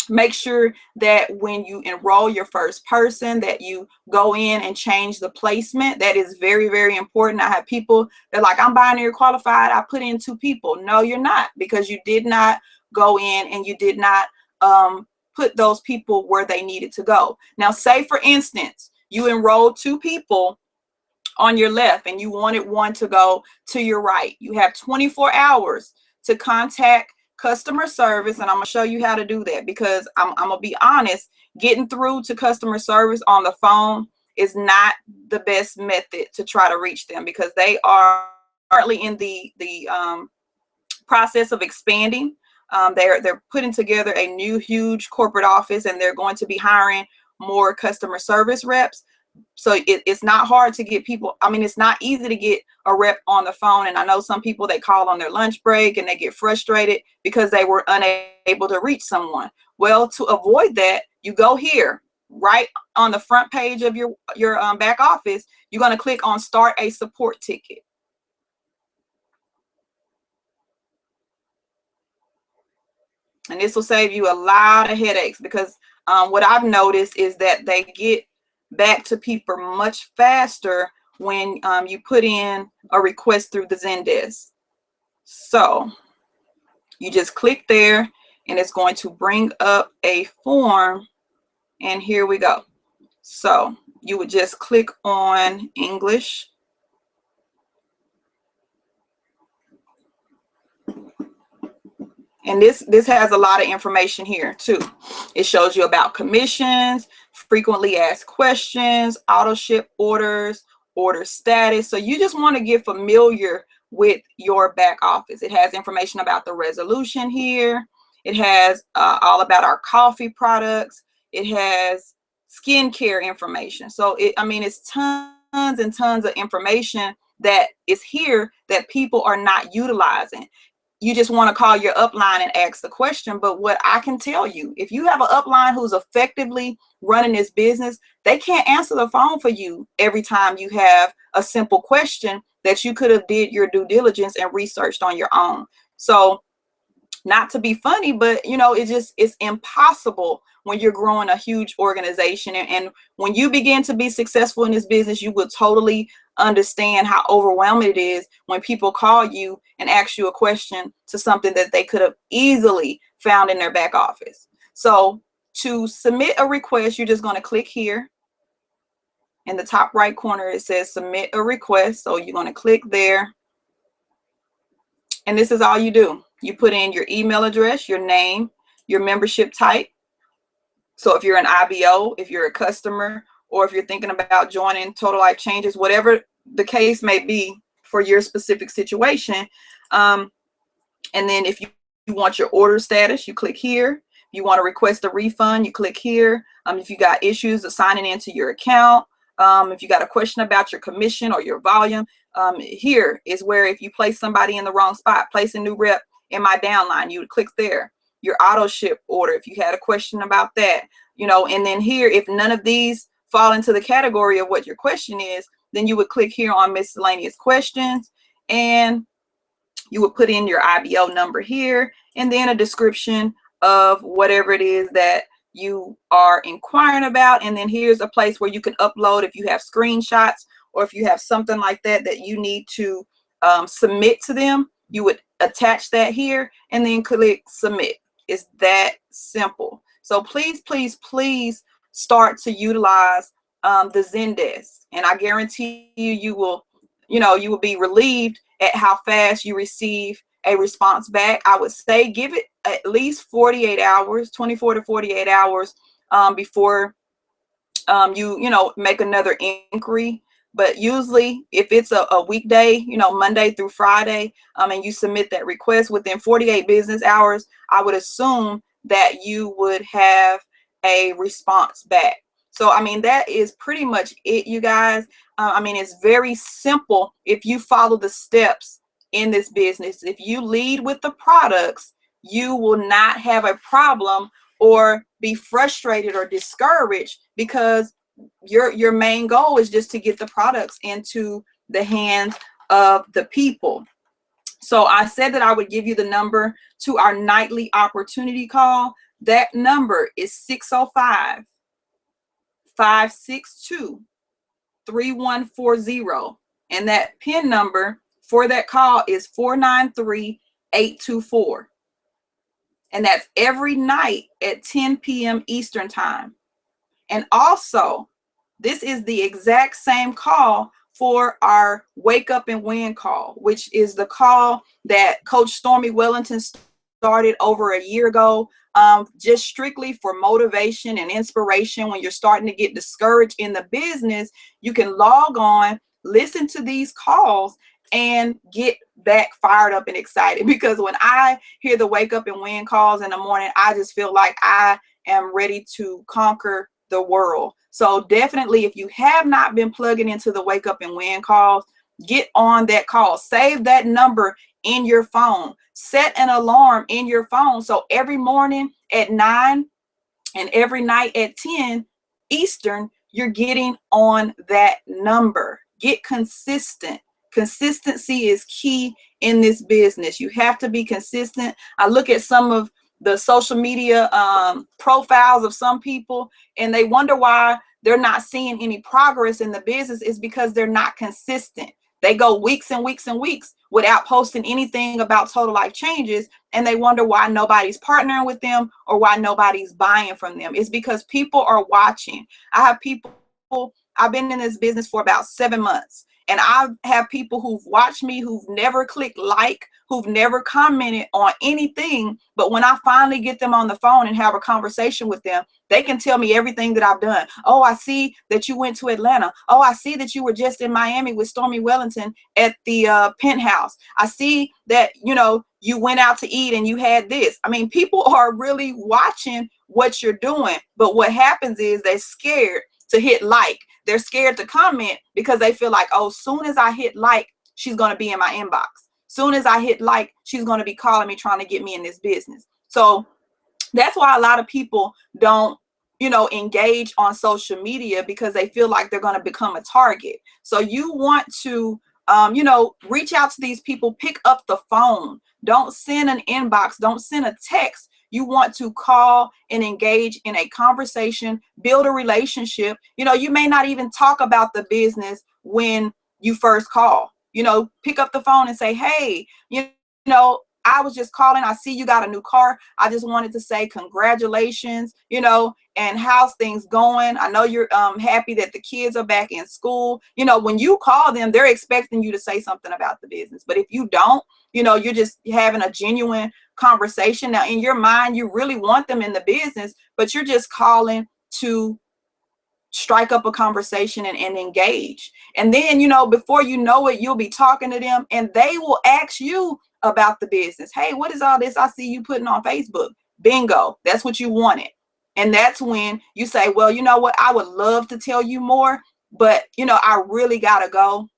make sure that when you enroll your first person, that you go in and change the placement. That is very, very important. I have people that like, I'm binary qualified, I put in 2 people. No, you're not, because you did not go in and you did not put those people where they needed to go. Now, say for instance, you enrolled 2 people on your left and you wanted one to go to your right. You have 24 hours to contact customer service, and I'm gonna show you how to do that, because I'm gonna be honest, getting through to customer service on the phone is not the best method to try to reach them, because they are currently in the process of expanding. They're putting together a new huge corporate office, and they're going to be hiring more customer service reps. So it's not hard to get people. I mean, it's not easy to get a rep on the phone. And I know some people, they call on their lunch break and they get frustrated because they were unable to reach someone. Well, to avoid that, you go here, right on the front page of your back office. You're going to click on Start a Support Ticket. And this will save you a lot of headaches, because what I've noticed is that they get back to people much faster when you put in a request through the Zendesk. So you just click there and it's going to bring up a form, and here we go. So you would just click on English. And this has a lot of information here too. It shows you about commissions, frequently asked questions, auto ship orders, order status. So you just want to get familiar with your back office. It has information about the resolution here. It has all about our coffee products. It has skincare information. So I mean, it's tons and tons of information that is here that people are not utilizing. You just want to call your upline and ask the question. But what I can tell you, if you have an upline who's effectively running this business, they can't answer the phone for you every time you have a simple question that you could have did your due diligence and researched on your own. So not to be funny, but you know, it's impossible when you're growing a huge organization. And when you begin to be successful in this business, you will totally understand how overwhelming it is when people call you and ask you a question to something that they could have easily found in their back office. So to submit a request, you're just going to click here in the top right corner. It says submit a request. So you're going to click there. And this is all you do. You put in your email address, your name, your membership type. So if you're an IBO, if you're a customer, or if you're thinking about joining Total Life Changes, whatever the case may be for your specific situation. And then if you want your order status, you click here. If you want to request a refund, you click here. If you got issues of signing into your account, if you got a question about your commission or your volume, here is where if you place somebody in the wrong spot, place a new rep in my downline, you would click there. Your auto ship order, if you had a question about that, you know, and then here, if none of these fall into the category of what your question is, then you would click here on miscellaneous questions, and you would put in your IBO number here, and then a description of whatever it is that you are inquiring about. And then here's a place where you can upload if you have screenshots, or if you have something like that that you need to submit to them, you would attach that here and then click submit. It's that simple. So please, please, please start to utilize the Zendesk, and I guarantee you, you will be relieved at how fast you receive a response back. I would say give it at least 48 hours, 24 to 48 hours before you make another inquiry. But usually if it's a weekday, Monday through Friday, and you submit that request within 48 business hours, I would assume that you would have a response back. So, I mean, that is pretty much it, you guys. I mean, it's very simple if you follow the steps in this business. If you lead with the products, you will not have a problem or be frustrated or discouraged because your main goal is just to get the products into the hands of the people. So I said that I would give you the number to our nightly opportunity call. That number is 605-562-3140. And that PIN number for that call is 493824. And that's every night at 10 p.m. Eastern time. And also, this is the exact same call for our Wake Up and Win call, which is the call that Coach Stormy Wellington started over a year ago, just strictly for motivation and inspiration. When you're starting to get discouraged in the business, you can log on, listen to these calls, and get back fired up and excited. Because when I hear the Wake Up and Win calls in the morning, I just feel like I am ready to conquer the world. So definitely, if you have not been plugging into the Wake Up and Win calls, get on that call. Save that number in your phone. Set an alarm in your phone. So every morning at 9 and every night at 10 Eastern, you're getting on that number. Get consistent. Consistency is key in this business. You have to be consistent. I look at some of the social media profiles of some people, and they wonder why they're not seeing any progress in the business. Is because they're not consistent. They go weeks and weeks and weeks without posting anything about total life changes, and they wonder why nobody's partnering with them or why nobody's buying from them. It's because people are watching. I have people, I've been in this business for about 7 months, and I have people who've watched me who've never clicked like, who've never commented on anything. But when I finally get them on the phone and have a conversation with them, they can tell me everything that I've done. Oh, I see that you went to Atlanta. Oh, I see that you were just in Miami with Stormy Wellington at the penthouse. I see that, you know, you went out to eat and you had this. I mean, people are really watching what you're doing. But what happens is they're scared to hit like. They're scared to comment because they feel like, oh, soon as I hit like, she's going to be in my inbox. Soon as I hit like, she's going to be calling me trying to get me in this business. So that's why a lot of people don't, you know, engage on social media, because they feel like they're going to become a target. So you want to, you know, reach out to these people, pick up the phone. Don't send an inbox. Don't send a text. You want to call and engage in a conversation, build a relationship. You know, you may not even talk about the business when you first call. You know, pick up the phone and say, hey, you know, I was just calling. I see you got a new car. I just wanted to say congratulations, you know, and how's things going? I know you're happy that the kids are back in school. You know, when you call them, they're expecting you to say something about the business. But if you don't, you know, you're just having a genuine conversation. Now, in your mind, you really want them in the business, but you're just calling to strike up a conversation and engage. And then, you know, before you know it, you'll be talking to them and they will ask you about the business. Hey, what is all this I see you putting on Facebook? Bingo. That's what you wanted. And that's when you say, well, you know what? I would love to tell you more, but, you know, I really got to go.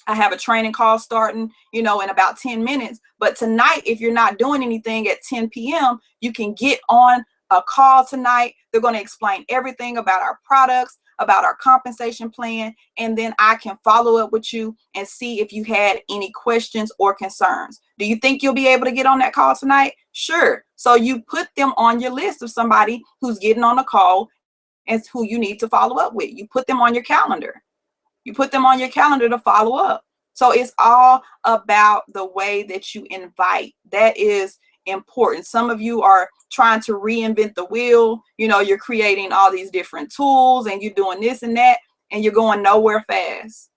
I have a training call starting, you know, in about 10 minutes. But tonight, if you're not doing anything at 10 p.m., you can get on a call tonight. They're going to explain everything about our products, about our compensation plan, and then I can follow up with you and see if you had any questions or concerns. Do you think you'll be able to get on that call tonight? Sure. So you put them on your list of somebody who's getting on the call and who you need to follow up with. You put them on your calendar. You put them on your calendar to follow up. So it's all about the way that you invite. That is important. Some of you are trying to reinvent the wheel. You know, you're creating all these different tools and you're doing this and that, and you're going nowhere fast.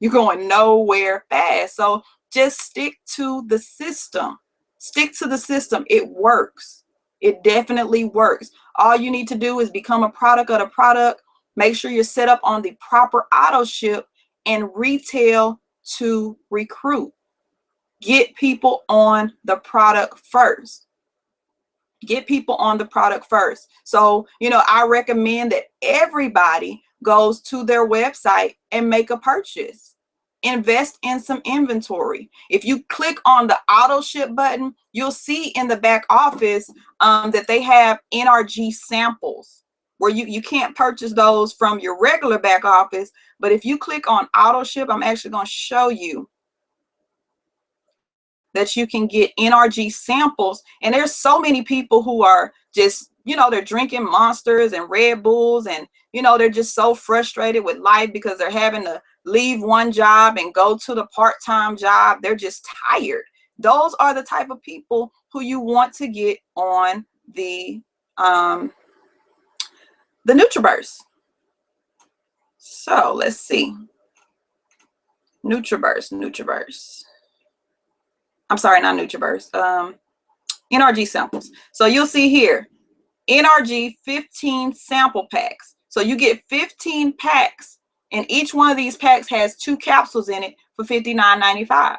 You're going nowhere fast. So just stick to the system. Stick to the system. It works. It definitely works. All you need to do is become a product of the product. Make sure you're set up on the proper auto ship and retail to recruit. Get people on the product first. Get people on the product first. So, you know, I recommend that everybody goes to their website and make a purchase. invest in some inventory. If you click on the auto ship button, you'll see in the back office that they have NRG samples where you can't purchase those from your regular back office. But if you click on auto ship, I'm actually going to show you that you can get NRG samples. And there's so many people who are just, you know, they're drinking Monsters and Red Bulls, and, you know, they're just so frustrated with life because they're having to leave one job and go to the part-time job. They're just tired. Those are the type of people who you want to get on the NutriBurst. So let's see. NutriBurst. I'm sorry, not NutriBurst. NRG samples. So you'll see here, NRG 15 sample packs. So you get 15 packs, and each one of these packs has 2 capsules in it for $59.95.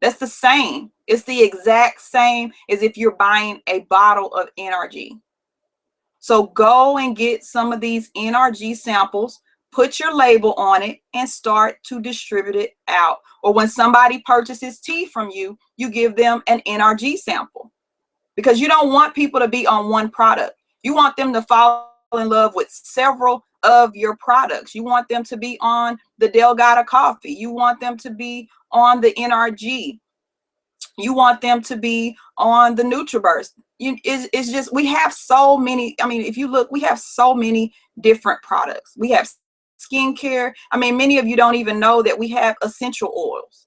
That's the same. It's the exact same as if you're buying a bottle of NRG. So go and get some of these NRG samples, put your label on it, and start to distribute it out. Or when somebody purchases tea from you, you give them an NRG sample, because you don't want people to be on one product. You want them to fall in love with several of your products. You want them to be on the Delgado coffee. You want them to be on the NRG. You want them to be on the NutriBurst. It's just, we have so many. I mean, if you look, we have so many different products. We have skincare. I mean, many of you don't even know that we have essential oils.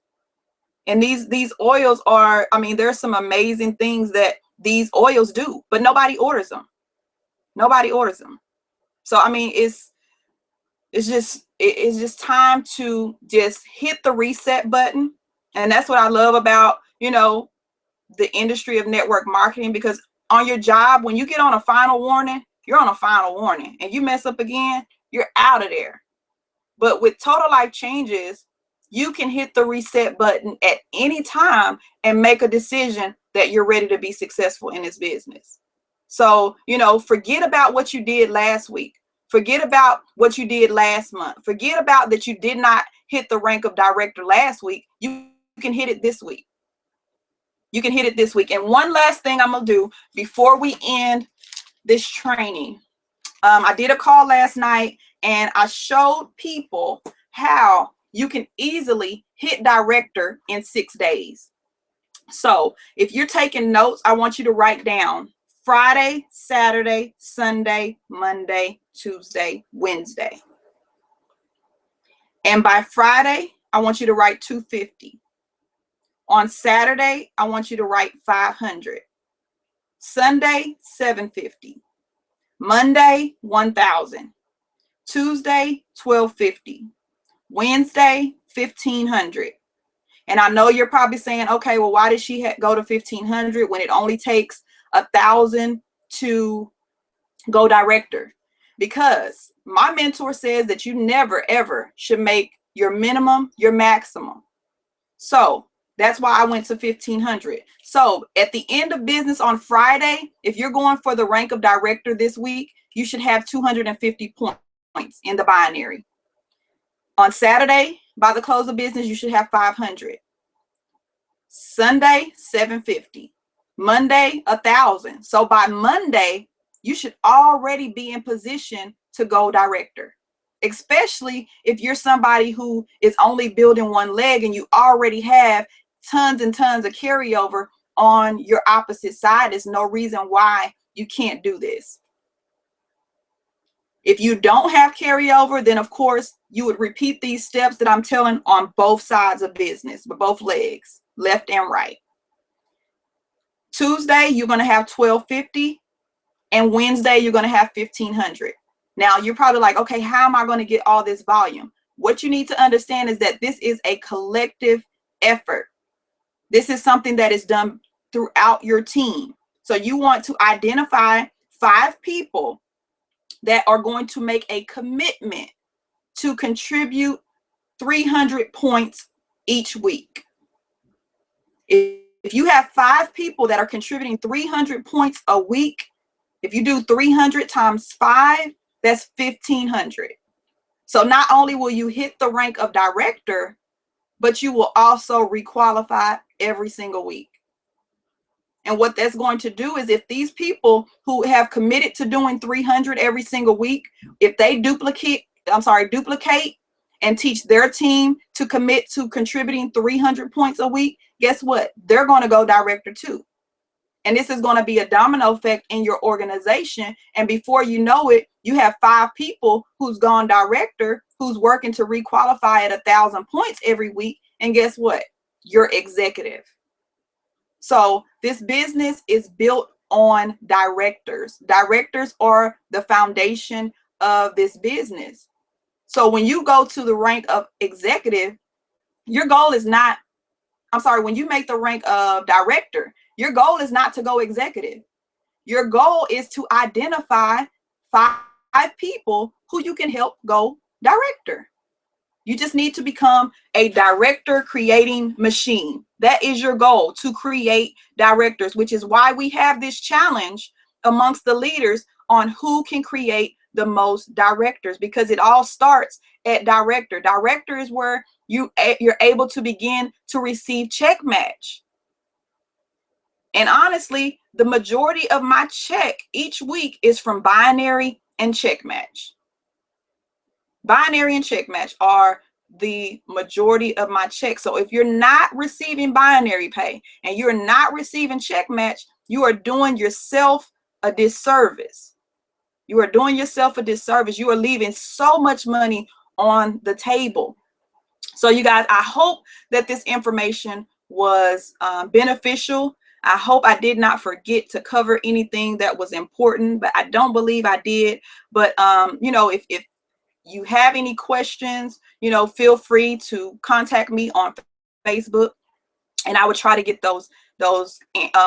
And these oils are, I mean, there's some amazing things that these oils do, but nobody orders them. Nobody orders them. So, I mean, it's just time to just hit the reset button. And that's what I love about, you know, the industry of network marketing, because on your job, when you get on a final warning, you're on a final warning, and you mess up again, you're out of there. But with Total Life Changes, you can hit the reset button at any time and make a decision that you're ready to be successful in this business. So, you know, forget about what you did last week. Forget about what you did last month. Forget about that you did not hit the rank of director last week. You can hit it this week. You can hit it this week. And one last thing I'm going to do before we end this training. I did a call last night, and I showed people how you can easily hit director in 6 days. So if you're taking notes, I want you to write down Friday, Saturday, Sunday, Monday, Tuesday, Wednesday. And by Friday, I want you to write 250. On Saturday, I want you to write 500. Sunday, 750. Monday, 1,000. Tuesday, 1,250. Wednesday, 1,500. And I know you're probably saying, okay, well, why did she go to 1,500 when it only takes 1,000 to go director? Because my mentor says that you never, ever should make your minimum your maximum. So that's why I went to 1,500. So at the end of business on Friday, if you're going for the rank of director this week, you should have 250 points in the binary. On Saturday, by the close of business, you should have 500. Sunday, 750. Monday, 1,000. So by Monday, you should already be in position to go director, especially if you're somebody who is only building one leg and you already have tons and tons of carryover on your opposite side. There's no reason why you can't do this. If you don't have carryover, then of course you would repeat these steps that I'm telling on both sides of business, but both legs, left and right. Tuesday, you're going to have 1,250, and Wednesday, you're going to have 1,500. Now, you're probably like, okay, how am I going to get all this volume? What you need to understand is that this is a collective effort. This is something that is done throughout your team. So you want to identify 5 people that are going to make a commitment to contribute 300 points each week. If you have 5 people that are contributing 300 points a week, if you do 300 times 5, that's 1,500. So not only will you hit the rank of director, but you will also requalify every single week. And what that's going to do is, if these people who have committed to doing 300 every single week, if they duplicate and teach their team to commit to contributing 300 points a week, guess what? They're going to go director too. And this is going to be a domino effect in your organization. And before you know it, you have 5 people who's gone director, who's working to requalify at 1,000 points every week. And guess what? You're executive. So this business is built on directors. Directors are the foundation of this business. So when you go to the rank of executive, your goal is not, when you make the rank of director, your goal is not to go executive. Your goal is to identify 5 people who you can help go director. You just need to become a director creating machine. That is your goal, to create directors, which is why we have this challenge amongst the leaders on who can create the most directors, because it all starts at director. Director is where you're able to begin to receive check match. And honestly, the majority of my check each week is from binary and check match. Binary and check match are the majority of my checks. So if you're not receiving binary pay and you're not receiving check match, you are doing yourself a disservice. You are doing yourself a disservice. You are leaving so much money on the table. So you guys, I hope that this information was beneficial. I hope I did not forget to cover anything that was important, but I don't believe I did. But you know, if you have any questions, you know, feel free to contact me on Facebook, and I would try to get those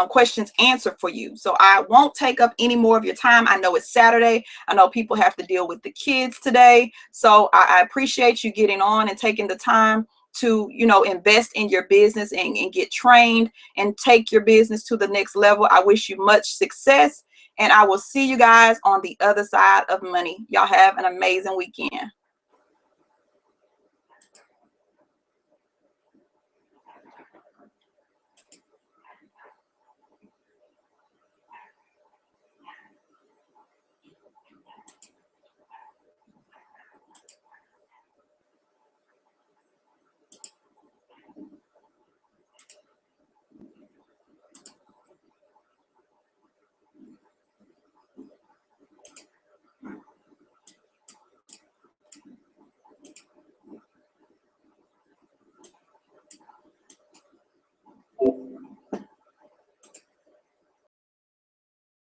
questions answered for you. So I won't take up any more of your time. I know it's Saturday. I know people have to deal with the kids today. So I appreciate you getting on and taking the time to, you know, invest in your business and get trained and take your business to the next level. I wish you much success, and I will see you guys on the other side of money. Y'all have an amazing weekend.